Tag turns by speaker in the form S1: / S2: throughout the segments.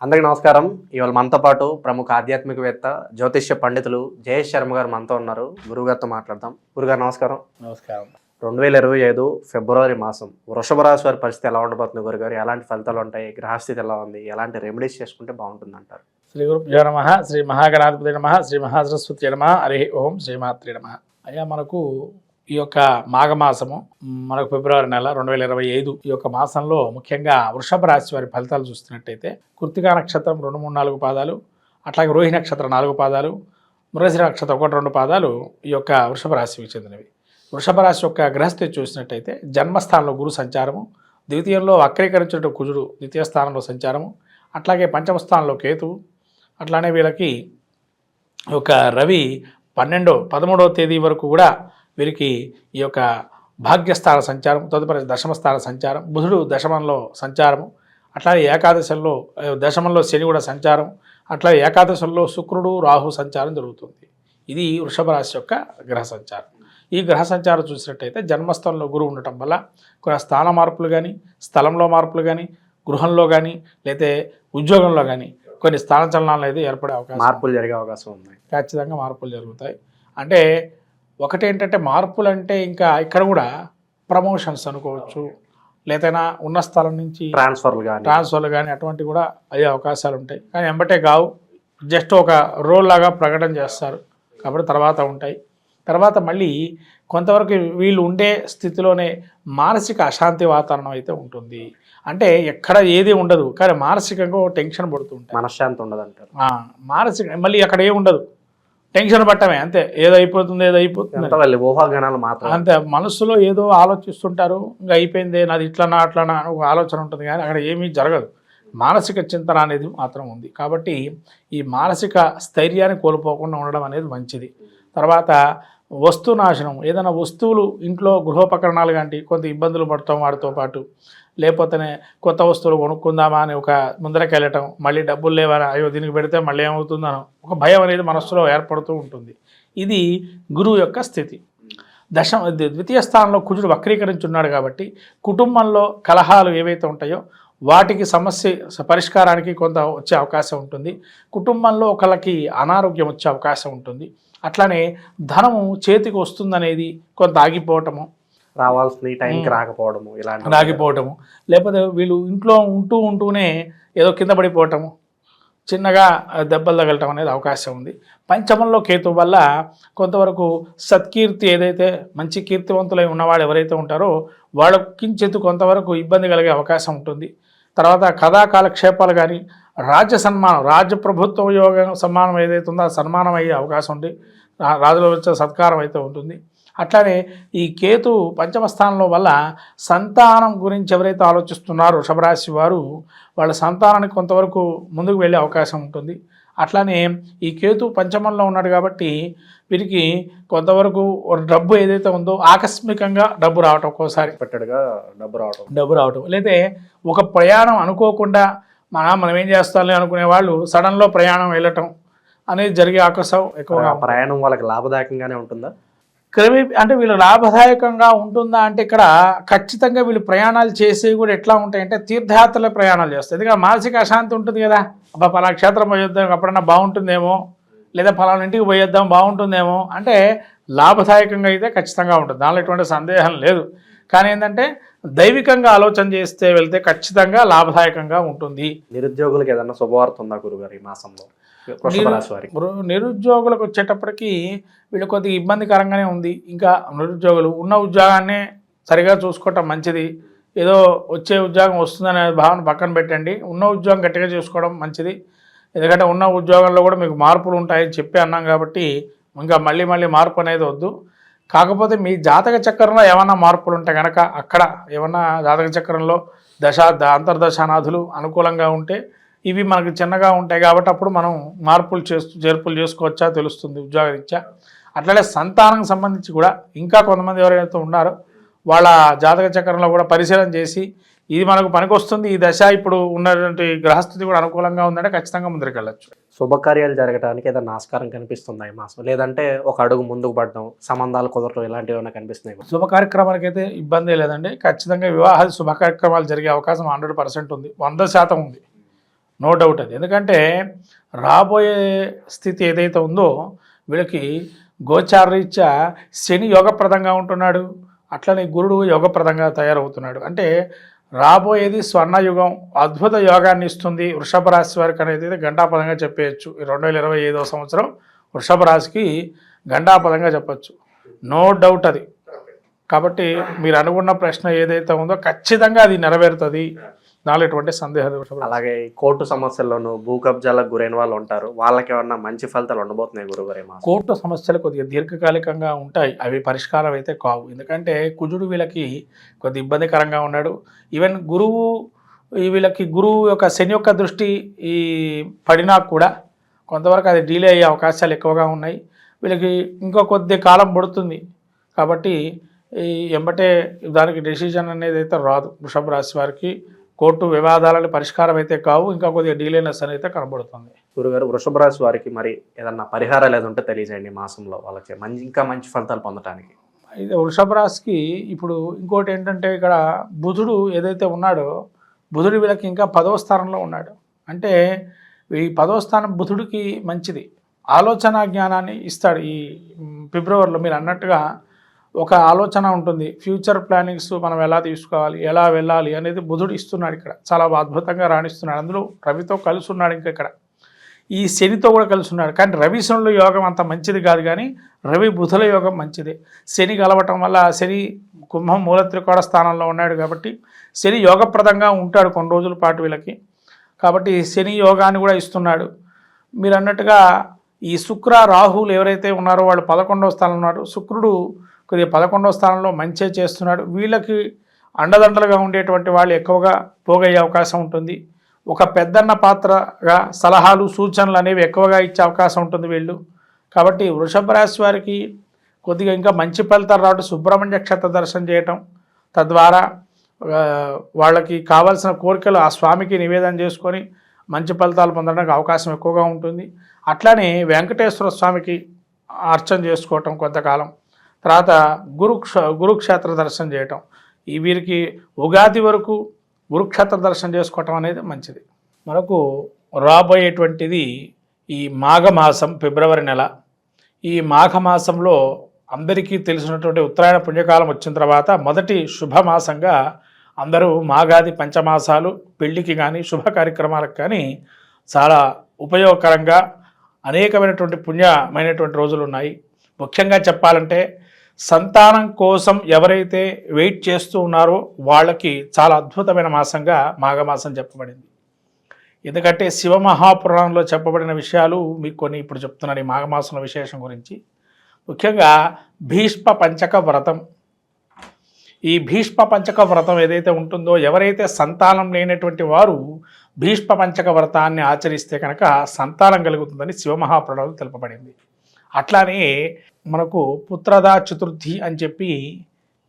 S1: అందరికీ నమస్కారం. ఇవాళ మనతో పాటు ప్రముఖ ఆధ్యాత్మికవేత్త, జ్యోతిష్య పండితులు జయేష్ శర్మ గారు మనతో ఉన్నారు. గురుగారితో మాట్లాడదాం. గురుగారు నమస్కారం.
S2: నమస్కారం.
S1: 2025 ఫిబ్రవరి మాసం వృషభ రాశి వారి పరిస్థితి ఎలా ఉండబోతుంది గురుగారు? ఎలాంటి ఫలితాలు ఉంటాయి? గ్రహస్థితి ఎలా ఉంది? ఎలాంటి రెమెడీస్ చేసుకుంటే బాగుంటుంది అంటారు?
S2: శ్రీ గురుభ్యో నమః. శ్రీ మహాగణాధిపతి నమః. శ్రీ మహాసరస్వతి నమః. హరి ఓం. శ్రీమాత్రే నమః. అయ్యా, మనకు ఈ యొక్క మాఘమాసము, మనకు ఫిబ్రవరి నెల 2025 ఈ యొక్క మాసంలో ముఖ్యంగా వృషభ రాశి వారి ఫలితాలు చూస్తున్నట్టయితే కృత్తికా నక్షత్రం 2, 3, 4 పాదాలు, అట్లాగే రోహిణి నక్షత్రం 4 పాదాలు, మృగశిర నక్షత్రం 1, 2 పాదాలు ఈ యొక్క వృషభ రాశికి చెందినవి. వృషభ రాశి యొక్క గ్రహస్థితి చూసినట్టయితే జన్మస్థానంలో గురు సంచారము, ద్వితీయంలో వక్రీకరించిన కుజుడు ద్వితీయ స్థానంలో సంచారము, అట్లాగే పంచమ స్థానంలో కేతువు, అట్లానే వీళ్ళకి ఒక రవి 13వ తేదీ వరకు కూడా వీరికి ఈ యొక్క భాగ్యస్థాన సంచారం, తదుపరి దశమస్థాన సంచారం, బుధుడు దశమంలో సంచారము, అట్లాగే ఏకాదశంలో దశమంలో శని కూడా సంచారం, అట్లా ఏకాదశంలో శుక్రుడు రాహు సంచారం జరుగుతుంది. ఇది వృషభ రాశి యొక్క గ్రహ సంచారం. ఈ గ్రహ సంచారం చూసినట్టయితే జన్మస్థలంలో గురువు ఉండటం వల్ల కొన్ని స్థాన మార్పులు కానీ, స్థలంలో మార్పులు కానీ, గృహంలో కానీ, లేకపోతే ఉద్యోగంలో కానీ కొన్ని స్థాన చలనాలు అనేది ఏర్పడే అవకాశం,
S1: మార్పులు జరిగే అవకాశం ఉన్నాయి.
S2: ఖచ్చితంగా మార్పులు జరుగుతాయి. అంటే ఒకటేంటంటే మార్పులు అంటే ఇంకా ఇక్కడ కూడా ప్రమోషన్స్ అనుకోవచ్చు, లేదైనా ఉన్న స్థలం నుంచి ట్రాన్స్ఫర్లు కానీ అటువంటివి కూడా అయ్యే అవకాశాలు ఉంటాయి. కానీ ఎంబటే కావు, జస్ట్ ఒక రోల్ లాగా ప్రకటన చేస్తారు కాబట్టి తర్వాత ఉంటాయి. తర్వాత మళ్ళీ కొంతవరకు వీళ్ళు ఉండే స్థితిలోనే మానసిక అశాంతి వాతావరణం అయితే ఉంటుంది. అంటే ఎక్కడ ఏది ఉండదు, కానీ మానసికంగా టెన్షన్ పడుతూ ఉంటాయి,
S1: మనశ్శాంతి ఉండదు అంటారు.
S2: మానసిక మళ్ళీ అక్కడ ఏమి ఉండదు, టెన్షన్ పట్టమే అంతే. ఏదో అయిపోతుంది
S1: ఊహాగానాలు మాత్రం
S2: అంతే. మనసులో ఏదో ఆలోచిస్తుంటారు, ఇంకా అయిపోయింది నాది ఇట్లనా అట్లనా ఒక ఆలోచన ఉంటుంది, కానీ అక్కడ ఏమీ జరగదు. మానసిక చింతన అనేది మాత్రం ఉంది. కాబట్టి ఈ మానసిక స్థైర్యాన్ని కోల్పోకుండా ఉండడం అనేది మంచిది. తర్వాత వస్తు నాశనం, ఏదైనా వస్తువులు ఇంట్లో గృహోపకరణాలు కానీ కొంత ఇబ్బందులు పడతాం వాటితో పాటు, లేకపోతే కొత్త వస్తువులు కొనుక్కుందామా అని ఒక ముందరకి వెళ్ళటం, మళ్ళీ డబ్బులు లేవని అయ్యో దీనికి పెడితే మళ్ళీ ఏమవుతుందనో ఒక భయం అనేది మనసులో ఏర్పడుతూ ఉంటుంది. ఇది గురువు యొక్క స్థితి. ద్వితీయ స్థానంలో కుజుడు వక్రీకరించున్నాడు కాబట్టి కుటుంబంలో కలహాలు ఏవైతే ఉంటాయో వాటికి సమస్య పరిష్కారానికి కొంత వచ్చే అవకాశం ఉంటుంది. కుటుంబంలో ఒకళ్ళకి అనారోగ్యం వచ్చే అవకాశం ఉంటుంది. అట్లానే ధనము చేతికి వస్తుందనేది కొంత ఆగిపోవటము,
S1: రావాల్సిన టైంకి రాకపోవడము, ఇలాంటి
S2: ఆగిపోవటము, లేకపోతే వీళ్ళు ఇంట్లో ఉంటూనే ఏదో కింద పడిపోవటము, చిన్నగా దెబ్బలు తగలటం అనేది అవకాశం ఉంది. పంచమంలో కేతు వల్ల కొంతవరకు సత్కీర్తి, ఏదైతే మంచి కీర్తివంతులై ఉన్నవాడు ఎవరైతే ఉంటారో వాళ్ళకు కించెత్తు కొంతవరకు ఇబ్బంది కలిగే అవకాశం ఉంటుంది. తర్వాత కథా కాలక్షేపాలు కానీ, రాజ్య సన్మానం, రాజ్య ప్రభుత్వ యోగం సన్మానం ఏదైతే ఉందో ఆ సన్మానం అయ్యే అవకాశం ఉంది. రాజుల వచ్చే సత్కారం అయితే ఉంటుంది. అట్లానే ఈ కేతు పంచమ స్థానంలో వల్ల సంతానం గురించి ఎవరైతే ఆలోచిస్తున్నారో వృషభరాశి వారు వాళ్ళ సంతానానికి కొంతవరకు ముందుకు వెళ్ళే అవకాశం ఉంటుంది. అట్లానే ఈ కేతు పంచమంలో ఉన్నాడు కాబట్టి వీరికి కొంతవరకు డబ్బు ఏదైతే ఉందో ఆకస్మికంగా డబ్బు రావటం, ఒక్కోసారి
S1: పెట్టడుగా
S2: డబ్బు రావటం, లేదా ఒక ప్రయాణం అనుకోకుండా మనం ఏం చేస్తామని అనుకునే వాళ్ళు సడన్లో ప్రయాణం వెళ్ళటం అనేది జరిగే అవకాశం ఎక్కువగా.
S1: ప్రయాణం వాళ్ళకి లాభదాయకంగానే ఉంటుందా?
S2: అంటే వీళ్ళు లాభదాయకంగా ఉంటుందా అంటే ఇక్కడ ఖచ్చితంగా వీళ్ళు ప్రయాణాలు చేసేవి కూడా ఎట్లా ఉంటాయంటే తీర్థయాత్రలే ప్రయాణాలు చేస్తారు. ఎందుకంటే మానసిక అశాంతి ఉంటుంది కదా, అబ్బా పలానా క్షేత్రం పోయేద్దాం అప్పుడన్నా బాగుంటుందేమో, లేదా పలానా ఇంటికి పోయేద్దాం బాగుంటుందేమో అంటే లాభదాయకంగా అయితే ఖచ్చితంగా ఉంటుంది, దానిలో ఎటువంటి సందేహం లేదు. కానీ ఏంటంటే దైవికంగా ఆలోచన చేస్తే వెళ్తే ఖచ్చితంగా లాభదాయకంగా ఉంటుంది.
S1: నిరుద్యోగులకు ఏదన్నా శుభవార్త ఉందా గురుగారు ఈ మాసంలో?
S2: నిరుద్యోగులకు వచ్చేటప్పటికి వీళ్ళు కొద్దిగా ఇబ్బందికరంగానే ఉంది. ఇంకా నిరుద్యోగులు ఉన్న ఉద్యోగాన్ని సరిగా చూసుకోవటం మంచిది. ఏదో వచ్చే ఉద్యోగం వస్తుందనే భావన పక్కన పెట్టండి, ఉన్న ఉద్యోగం గట్టిగా చూసుకోవడం మంచిది. ఎందుకంటే ఉన్న ఉద్యోగంలో కూడా మీకు మార్పులు ఉంటాయని చెప్పి అన్నాం కాబట్టి ఇంకా మళ్ళీ మార్పు అనేది వద్దు. కాకపోతే మీ జాతక చక్రంలో ఏమన్నా మార్పులు ఉంటే కనుక అక్కడ ఏమన్నా జాతక చక్రంలో అంతర్దశానాథులు అనుకూలంగా ఉంటే ఇవి మనకు చిన్నగా ఉంటాయి కాబట్టి అప్పుడు మనం చేర్పులు చేసుకోవచ్చా తెలుస్తుంది ఉద్యోగరీత్యా. అట్లనే సంతానం సంబంధించి కూడా ఇంకా కొంతమంది ఎవరైతే ఉన్నారో వాళ్ళ జాతక చక్రంలో కూడా పరిశీలన చేసి ఇది మనకు పనికొస్తుంది, ఈ దశ ఇప్పుడు ఉన్నటువంటి గ్రహస్థితి కూడా అనుకూలంగా ఉందంటే ఖచ్చితంగా ముందుకు వెళ్ళచ్చు.
S1: శుభకార్యాలు జరగడానికి ఏదైనా ఆస్కారం కనిపిస్తుందా ఈ మాసం? లేదంటే ఒక అడుగు ముందుకు పడడం, సంబంధాలు కుదరడం ఇలాంటివి ఏమైనా కనిపిస్తున్నాయి?
S2: శుభ కార్యక్రమాలకైతే ఇబ్బంది లేదండి. ఖచ్చితంగా వివాహాది శుభ కార్యక్రమాలు జరిగే అవకాశం 100% ఉంది, 100% ఉంది. నో డౌట్ అది. ఎందుకంటే రాబోయే స్థితి ఏదైతే ఉందో వీళ్ళకి గోచారరీత్యా శని యోగప్రదంగా ఉంటున్నాడు, అట్లనే గురుడు యోగప్రదంగా తయారవుతున్నాడు. అంటే రాబోయేది స్వర్ణయుగం, అద్భుత యోగాన్ని ఇస్తుంది వృషభ రాశి వారికి అనేది గంటాపదంగా చెప్పేయచ్చు. 2025వ సంవత్సరం వృషభ రాశికి గంటాపదంగా చెప్పచ్చు, నో డౌట్ అది. కాబట్టి మీరు అనుకున్న ప్రశ్న ఏదైతే ఉందో ఖచ్చితంగా అది నెరవేరుతుంది, దానిలో ఎటువంటి సందేహం లేదు.
S1: అలాగే కోర్టు సమస్యల్లోనూ భూ కబ్జాలకు గురైన వాళ్ళు ఉంటారు, వాళ్ళకి ఏమన్నా మంచి ఫలితాలు ఉండబోతున్నాయి గురుగారు?
S2: కోర్టు సమస్యలు కొద్దిగా దీర్ఘకాలికంగా ఉంటాయి, అవి పరిష్కారం అయితే కావు. ఎందుకంటే కుజుడు వీళ్ళకి కొద్ది ఇబ్బందికరంగా ఉన్నాడు. ఈవెన్ వీళ్ళకి గురువు యొక్క శని యొక్క దృష్టి ఈ పడినా కూడా కొంతవరకు అది డిలే అయ్యే అవకాశాలు ఎక్కువగా ఉన్నాయి. వీళ్ళకి ఇంకో కొద్ది కాలం పడుతుంది. కాబట్టి ఈ ఎంబటే దానికి డెసిషన్ అనేది అయితే రాదు. వృషభ రాశి వారికి కోర్టు వివాదాలని పరిష్కారం అయితే కావు, ఇంకా కొద్దిగా డీలేనెస్ అనేది కనబడుతుంది.
S1: గురుగారు, వృషభ రాశి వారికి మరి ఏదన్నా పరిహారాలు ఏదో ఉంటే తెలియజేయండి మాసంలో వాళ్ళకి ఇంకా మంచి ఫలితాలు పొందడానికి.
S2: అయితే వృషభ రాశికి ఇప్పుడు ఇంకోటి ఏంటంటే, ఇక్కడ బుధుడు ఏదైతే ఉన్నాడో బుధుడు వీళ్ళకి ఇంకా 10వ స్థానంలో ఉన్నాడు. అంటే ఈ 10వ స్థానం బుధుడికి మంచిది, ఆలోచన జ్ఞానాన్ని ఇస్తాడు. ఈ ఫిబ్రవరిలో మీరు అన్నట్టుగా ఒక ఆలోచన ఉంటుంది, ఫ్యూచర్ ప్లానింగ్స్ మనం ఎలా తీసుకోవాలి, ఎలా వెళ్ళాలి అనేది బుధుడు ఇస్తున్నాడు. ఇక్కడ చాలా అద్భుతంగా రాణిస్తున్నాడు. అందులో రవితో కలిసి ఉన్నాడు, ఇంకా ఇక్కడ ఈ శనితో కూడా కలిసి ఉన్నాడు. కానీ రవి శనుల యోగం అంత మంచిది కాదు, కానీ రవి బుధుల యోగం మంచిదే. శని కలవటం వల్ల శని కుంభం మూల త్రికోణ స్థానంలో ఉన్నాడు కాబట్టి శని యోగప్రదంగా ఉంటాడు కొన్ని రోజుల పాటు వీళ్ళకి. కాబట్టి శని యోగాన్ని కూడా ఇస్తున్నాడు. మీరు అన్నట్టుగా ఈ శుక్ర రాహులు ఎవరైతే ఉన్నారో వాళ్ళు 11వ స్థానంలో ఉన్నారు. శుక్రుడు కొద్దిగా 11వ స్థానంలో మంచి చేస్తున్నాడు. వీళ్ళకి అండదండలుగా ఉండేటువంటి వాళ్ళు ఎక్కువగా పోగయ్యే అవకాశం ఉంటుంది. ఒక పెద్దన్న పాత్రగా సలహాలు సూచనలు అనేవి ఎక్కువగా ఇచ్చే అవకాశం ఉంటుంది వీళ్ళు. కాబట్టి వృషభ రాశి వారికి కొద్దిగా ఇంకా మంచి ఫలితాలు రావడం, సుబ్రహ్మణ్య క్షేత్ర దర్శనం చేయటం, తద్వారా వాళ్ళకి కావాల్సిన కోరికలు ఆ స్వామికి నివేదన చేసుకొని మంచి ఫలితాలు పొందడానికి అవకాశం ఎక్కువగా ఉంటుంది. అట్లానే వెంకటేశ్వర స్వామికి అర్చన చేసుకోవటం కొంతకాలం, తర్వాత గురుక్షేత్ర దర్శనం చేయటం, ఈ వీరికి ఉగాది వరకు గురుక్షేత్ర దర్శనం చేసుకోవటం అనేది మంచిది. మనకు రాబోయేటువంటిది ఈ మాఘమాసం, ఫిబ్రవరి నెల. ఈ మాఘమాసంలో అందరికీ తెలిసినటువంటి ఉత్తరాయణ పుణ్యకాలం వచ్చిన తర్వాత మొదటి శుభమాసంగా అందరూ మాఘాది పంచమాసాలు పెళ్లికి కానీ శుభ కార్యక్రమాలకు కానీ చాలా ఉపయోగకరంగా అనేకమైనటువంటి పుణ్యమైనటువంటి రోజులు ఉన్నాయి. ముఖ్యంగా చెప్పాలంటే సంతానం కోసం ఎవరైతే వెయిట్ చేస్తూ ఉన్నారో వాళ్ళకి చాలా అద్భుతమైన మాసంగా మాఘమాసం చెప్పబడింది. ఎందుకంటే శివమహాపురాణంలో చెప్పబడిన విషయాలు మీకు కొన్ని ఇప్పుడు చెప్తున్నాను ఈ మాఘమాసంలో విశేషం గురించి. ముఖ్యంగా భీష్మ పంచక వ్రతం, ఈ భీష్మ పంచక వ్రతం ఏదైతే ఉంటుందో, ఎవరైతే సంతానం లేనటువంటి వారు భీష్మ పంచక వ్రతాన్ని ఆచరిస్తే కనుక సంతానం కలుగుతుందని శివమహాపురాణంలో తెలుపబడింది. అట్లానే మనకు పుత్రదా చతుర్థి అని చెప్పి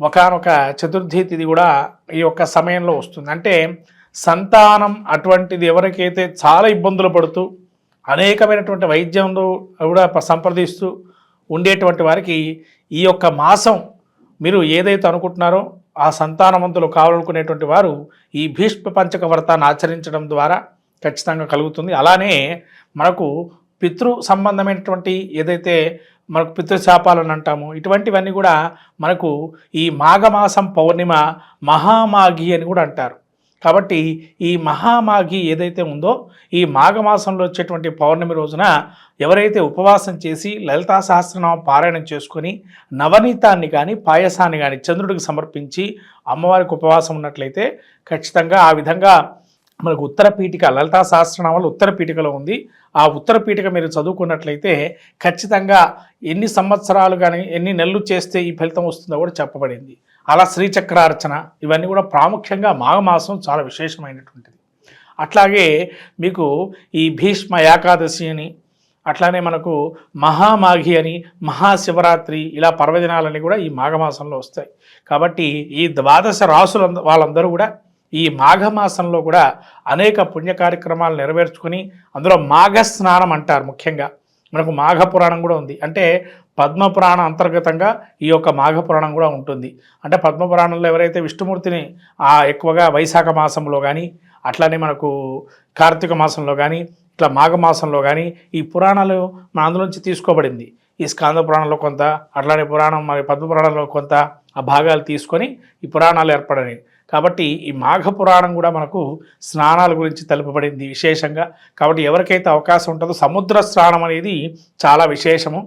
S2: ఒకానొక చతుర్థి తిథి కూడా ఈ యొక్క సమయంలో వస్తుంది. అంటే సంతానం అటువంటిది ఎవరికైతే చాలా ఇబ్బందులు పడుతూ అనేకమైనటువంటి వైద్యంలో కూడా సంప్రదిస్తూ ఉండేటువంటి వారికి ఈ యొక్క మాసం మీరు ఏదైతే అనుకుంటున్నారో ఆ సంతానవంతులు కావాలనుకునేటువంటి వారు ఈ భీష్మ పంచక వ్రతాన్ని ఆచరించడం ద్వారా ఖచ్చితంగా కలుగుతుంది. అలానే మనకు పితృ సంబంధమైనటువంటి ఏదైతే మనకు పితృశాపాలను అంటాము, ఇటువంటివన్నీ కూడా మనకు ఈ మాఘమాసం పౌర్ణిమ మహామాఘి అని కూడా అంటారు. కాబట్టి ఈ మహామాఘి ఏదైతే ఉందో ఈ మాఘమాసంలో వచ్చేటువంటి పౌర్ణమి రోజున ఎవరైతే ఉపవాసం చేసి లలితా సహస్రనామ పారాయణం చేసుకొని నవనీతాన్ని కానీ పాయసాన్ని కానీ చంద్రుడికి సమర్పించి అమ్మవారికి ఉపవాసం ఉన్నట్లయితే ఖచ్చితంగా ఆ విధంగా మనకు ఉత్తర పీఠిక, లలితా సహస్రనామాలు ఉత్తర పీఠికలో ఉంది. ఆ ఉత్తర పీఠిక మీరు చదువుకున్నట్లయితే ఖచ్చితంగా ఎన్ని సంవత్సరాలు కానీ ఎన్ని నెలలు చేస్తే ఈ ఫలితం వస్తుందో కూడా చెప్పబడింది. అలా శ్రీచక్రార్చన ఇవన్నీ కూడా ప్రాముఖ్యంగా మాఘమాసం చాలా విశేషమైనటువంటిది. అట్లాగే మీకు ఈ భీష్మ ఏకాదశి అని, అట్లానే మనకు మహామాఘి అని, మహాశివరాత్రి, ఇలా పర్వదినాలన్నీ కూడా ఈ మాఘమాసంలో వస్తాయి. కాబట్టి ఈ 12 రాసులు వాళ్ళందరూ కూడా ఈ మాఘమాసంలో కూడా అనేక పుణ్య కార్యక్రమాలు నెరవేర్చుకొని అందులో మాఘ స్నానం అంటారు. ముఖ్యంగా మనకు మాఘ పురాణం కూడా ఉంది. అంటే పద్మపురాణం అంతర్గతంగా ఈ యొక్క మాఘ పురాణం కూడా ఉంటుంది. అంటే పద్మపురాణంలో ఎవరైతే విష్ణుమూర్తిని ఎక్కువగా వైశాఖ మాసంలో కానీ అట్లానే మనకు కార్తీక మాసంలో కానీ ఇట్లా మాఘమాసంలో కానీ ఈ పురాణాలు మన అందులోంచి తీసుకోబడింది. ఈ స్కాంద పురాణంలో కొంత, అట్లానే పురాణం మరి పద్మ పురాణంలో కొంత ఆ భాగాలు తీసుకొని ఈ పురాణాలు ఏర్పడినాయి. కాబట్టి ఈ మాఘ పురాణం కూడా మనకు స్నానాల గురించి తెలుపబడింది విశేషంగా. కాబట్టి ఎవరికైతే అవకాశం ఉంటుందో సముద్ర స్నానం అనేది చాలా విశేషము.